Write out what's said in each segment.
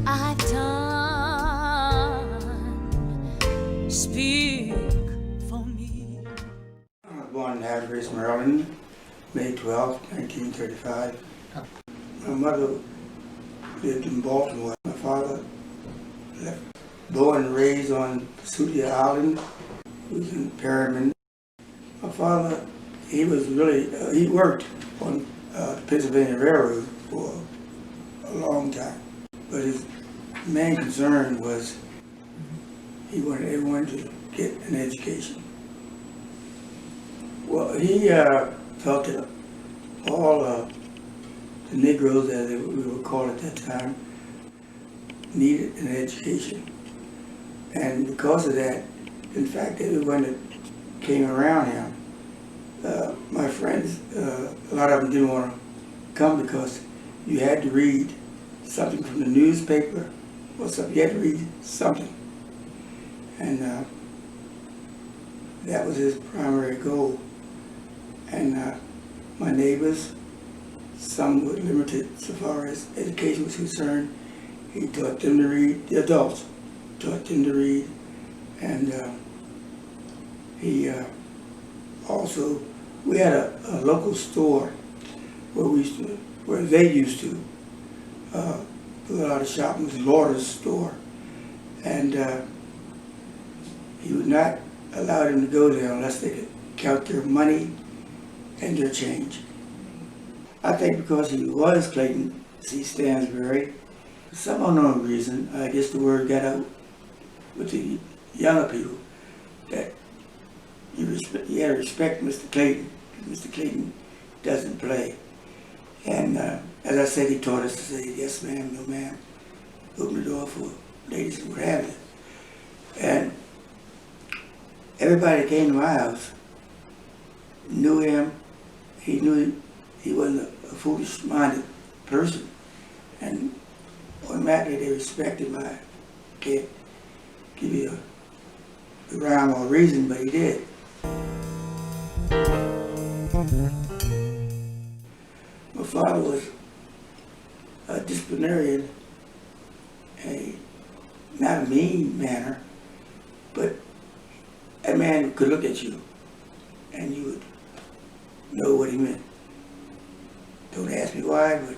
I've done. Speak for me. I was born in Stansbury, Maryland, May 12, 1935. My mother lived in Baltimore. My father left, born and raised on Pursuit Island. He was in Perryman. My father, he was really, he worked on the Pennsylvania Railroad for a long time. But his main concern was he wanted everyone to get an education. Well, he felt that all the Negroes, as we were called at that time, needed an education. And because of that, in fact, everyone that came around him, my friends, a lot of them didn't want to come because you had to read something from the newspaper or something. You had to read something. And that was his primary goal. And my neighbors, some were limited so far as education was concerned. He taught them to read, the adults taught them to read. And he also, we had a local store where they used to do a lot of shopping. It was Lauder's store. And he would not allow them to go there unless they could count their money and their change. I think because he was Clayton C. Stansbury, for some unknown reason, I guess the word got out with the younger people that you had to respect Mr. Clayton. Mr. Clayton doesn't play. And as I said, he taught us to say, yes ma'am, no ma'am, open the door for ladies and what have you. And everybody that came to my house knew him. He knew he wasn't a foolish-minded person, and automatically they respected him. I can't give you a rhyme or a reason, but he did. My father was a disciplinarian, not a mean manner, but a man who could look at you and you would know what he meant. Don't ask me why, but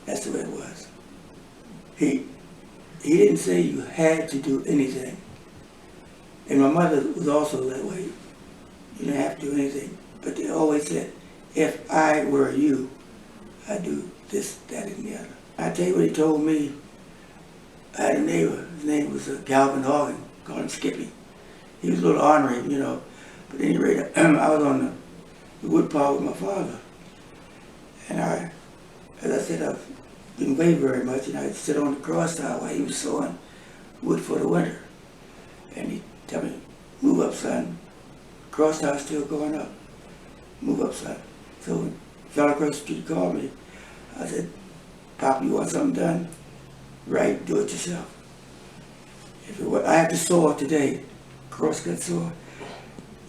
that's the way it was. He didn't say you had to do anything. And my mother was also that way. You didn't have to do anything. But they always said, if I were you, I'd do this, that, and the other. I tell you what he told me. I had a neighbor, his name was Calvin Hogan, called him Skippy. He was a little ornery, you know. But at any rate, I was on the wood pile with my father. And as I said, I didn't weigh very much, and I'd sit on the cross tile while he was sawing wood for the winter. And he'd tell me, move up, son. Cross tile's still going up. Move up, son. So when the fellow across the street called me, I said, Papa, you want something done? Right, do it yourself. I have to saw today, crosscut saw.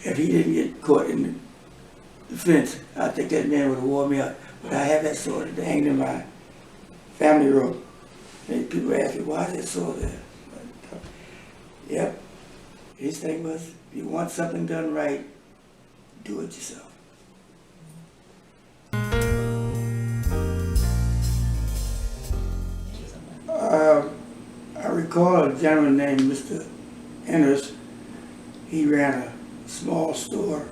If he didn't get caught in the fence, I think that man would have wore me out. But I have that sword hanging in my family room. And people ask me, why is that sword there? But, yep. His thing was, if you want something done right, do it yourself. I recall a gentleman named Mr. Ennis. He ran a small store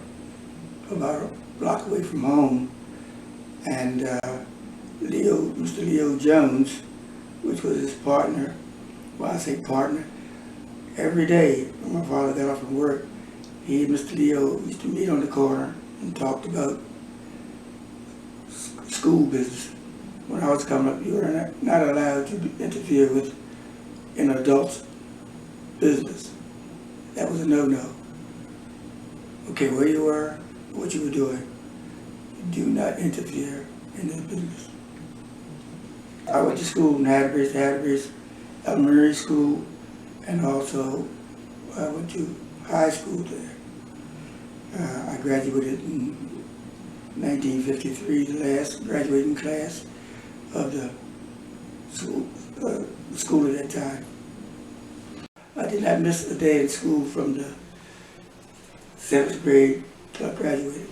about a block away from home. And Mr. Leo Jones, which was his partner, well, I say partner, every day when my father got off from work, he and Mr. Leo used to meet on the corner and talked about school business. When I was coming up, you were not allowed to interfere with an adult's business. That was a no-no. Okay, where you were, what you were doing, do not interfere in their business. I went to school in Hatteras Elementary School, and also I went to high school there. I graduated in 1953, the last graduating class of the school, school at that time. I did not miss a day in school from the 7th grade till I graduated.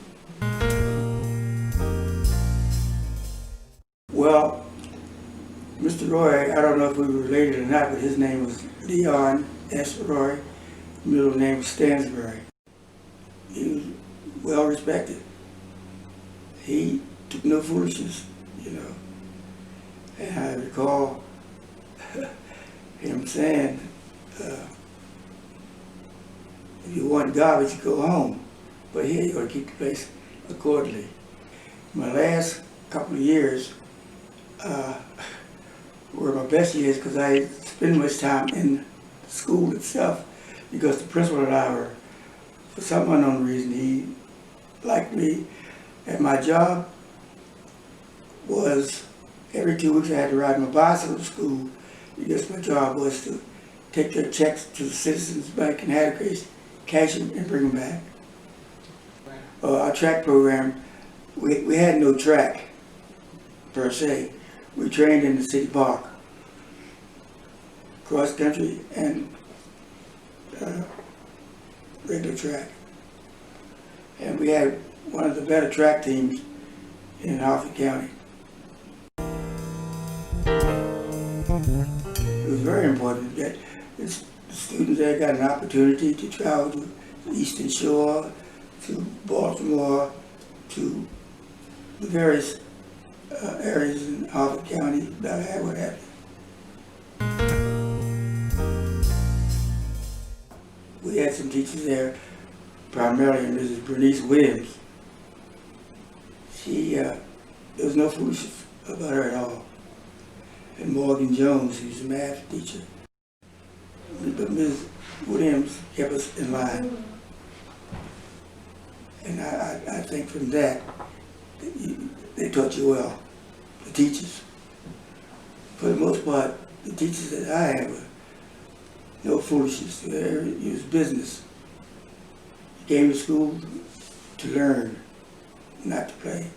Well, Mr. Roy, I don't know if we were related or not, but his name was Leon S. Roy. Middle name was Stansbury. He was well respected. He took no foolishness, you know. And I recall him saying, if you want garbage, go home. But here you got to keep the place accordingly. My last couple of years were my best years because I spent much time in school itself because the principal and I were, for some unknown reason, he liked me. And my job was every 2 weeks I had to ride my bicycle to school because my job was to take their checks to the Citizens Bank in Hattacrease, cash them and bring them back. Our track program, we had no track per se. We trained in the city park, cross country and regular track. And we had one of the better track teams in Harford County. It was very important that the students there got an opportunity to travel to the Eastern Shore, to Baltimore, to the various areas in Harford County, Bel-Air, what have you. We had some teachers there, primarily Mrs. Bernice Williams. There was no foolishness about her at all. And Morgan Jones, who's a math teacher. But Ms. Williams kept us in line. And I think from that, they taught you well, the teachers. For the most part, the teachers that I had were no foolishness. It was business. You came to school to learn, not to play.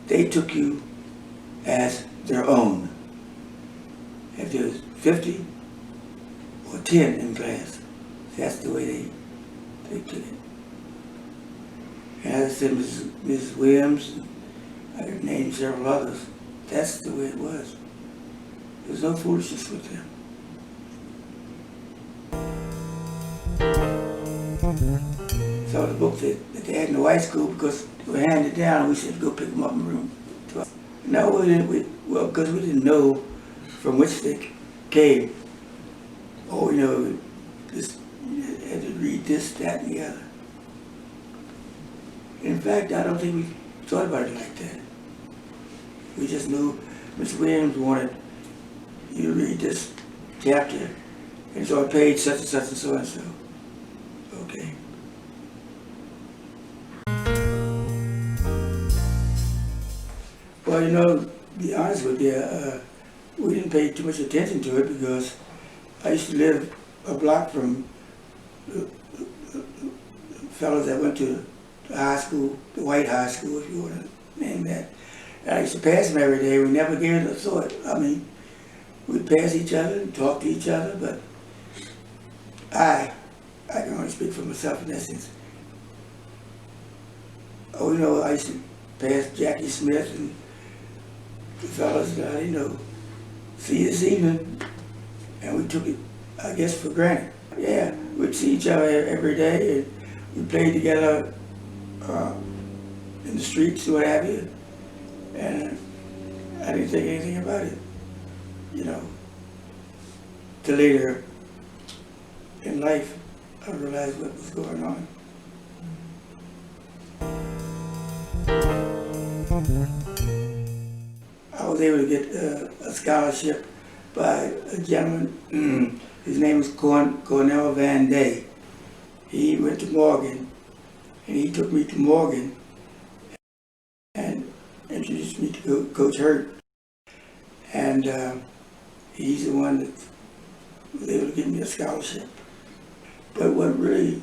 They took you as their own. If there was 50 or 10 in class, that's the way they took it. And as I said, Mrs. Williams, I could name several others, that's the way it was. There was no foolishness with them. So the books that they had in the white school, because they were handed down, we said go pick them up in the room. No, well, because we didn't know from which they came. Oh, you know, just had to read this, that, and the other. In fact, I don't think we thought about it like that. We just knew Miss Williams wanted you to read this chapter, and it's on page such and such and so and so. Okay. Well, you know, to be honest with you, we didn't pay too much attention to it because I used to live a block from the fellows that went to the high school, the white high school, if you want to name that. And I used to pass them every day. We never gave it a thought. I mean, we'd pass each other and talk to each other, but I can only speak for myself in that sense. Oh, you know, I used to pass Jackie Smith and the fellas that I didn't know, see this evening, and we took it, I guess, for granted. Yeah, we'd see each other every day, and we played together in the streets, what have you, and I didn't think anything about it, you know. Till later in life, I realized what was going on. I was able to get a scholarship by a gentleman, his name was Cornell Van Day. He went to Morgan, and he took me to Morgan and introduced me to Coach Hurt. And he's the one that was able to give me a scholarship. But what really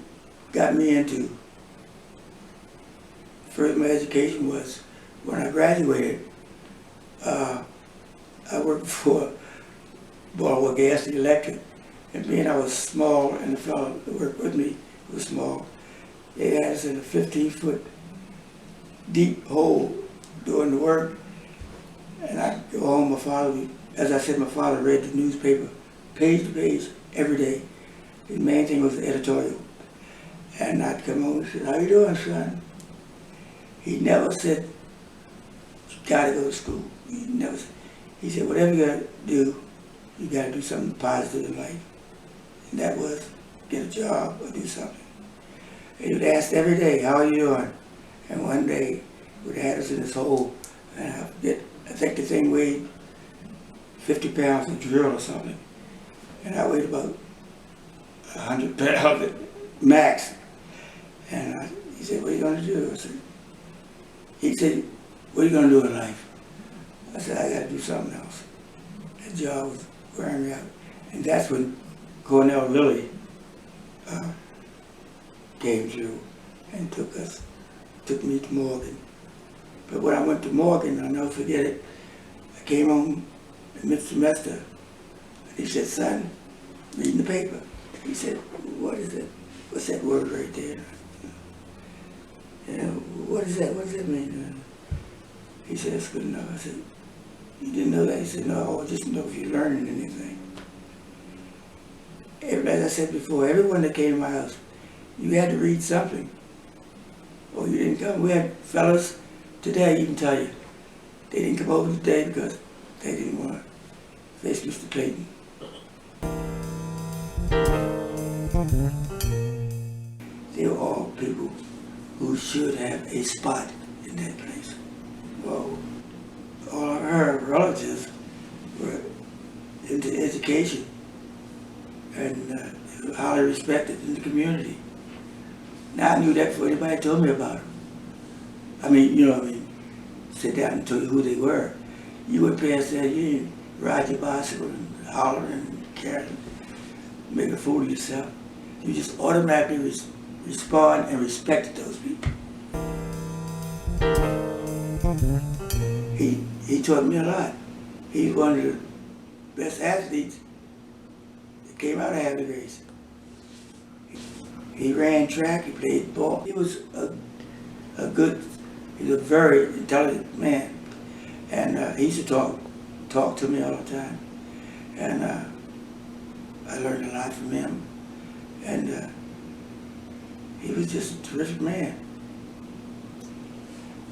got me into further my education was when I graduated, I worked for Wardell Gas and Electric, and being I was small and the fellow that worked with me was small, they had us in a 15-foot deep hole doing the work, and I'd go home. My father, as I said, my father read the newspaper page to page every day. The main thing was the editorial. And I'd come home and say, "How you doing, son?" He never said, "You gotta go to school." He said, "Whatever you gotta do, you gotta do something positive in life." And that was get a job or do something. And he would ask every day, "How are you doing?" And one day, he would have us in this hole, and I think the thing weighed 50 pounds of drill or something. And I weighed about 100 pounds at max. And he said, "What are you going to do?" He said, "What are you going to do in life?" I said, "I got to do something else." That job was wearing me out. And that's when Cornell Lilly came through and took me to Morgan. But when I went to Morgan, I'll never forget it, I came home in mid-semester, and he said, "Son, reading the paper." He said, "What is it? What's that word right there? What is that? What does that mean?" He said, "It's good enough." I said, "You didn't know that?" He said, "No, just know if you're learning anything." As I said before, everyone that came to my house, you had to read something, or you didn't come. We had fellas today, you can tell you, they didn't come over today because they didn't want to face Mr. Clayton. They were all people who should have a spot in that place. Well, all of her relatives were into education and they were highly respected in the community. Now I knew that before anybody told me about them. Sit down and tell you who they were. You would pass there, you ride your bicycle and hollering and carrying, make a fool of yourself. You just automatically respond and respected those people. He taught me a lot. He's one of the best athletes that came out of Happy Grace. He ran track, he played ball. He was he was a very intelligent man. And he used to talk to me all the time. And I learned a lot from him. And he was just a terrific man.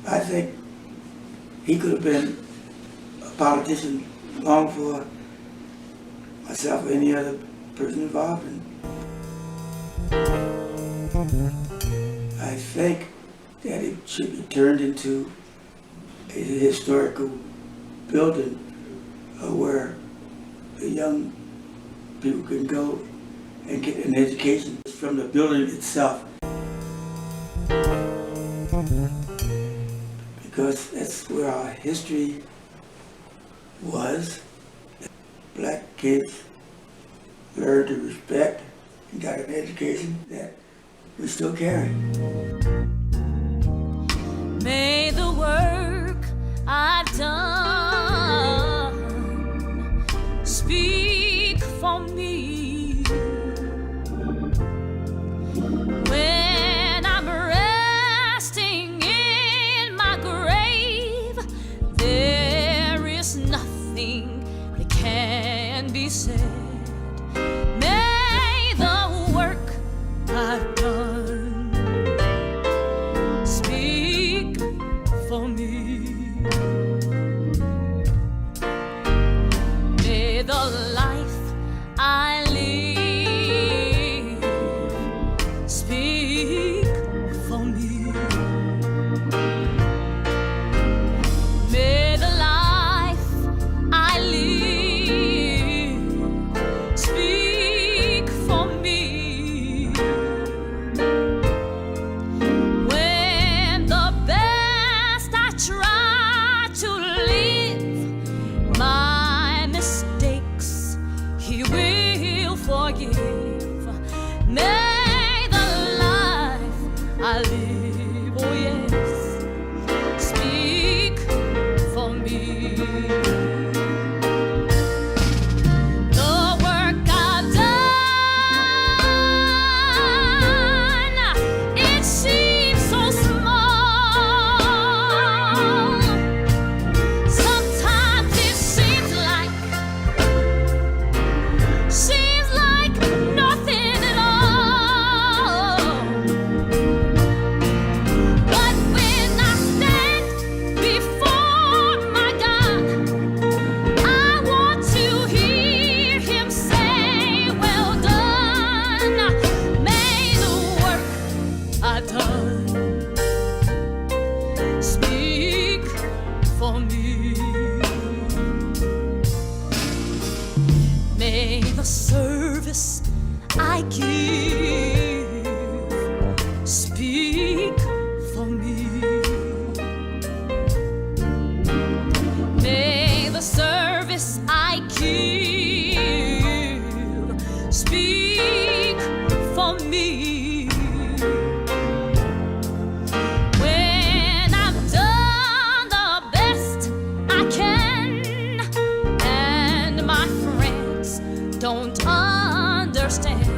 I think he could have been a politician long before myself or any other person involved in. I think that it should be turned into a historical building where the young people can go and get an education from the building itself. Because that's where our history was. Black kids learned to respect and got an education that we still carry. May the work I've done speak for me. When I'm resting in my grave, there is nothing that can be said. May the work I've done speak for me. May the life I live speak for me. May the life I live speak for me. When the best I try to live, my mistakes He will forgive. May the life I live, oh yes, speak for me. May the service I give speak for me. May the service I give speak for me. When I've done the best I can and my friends don't understand,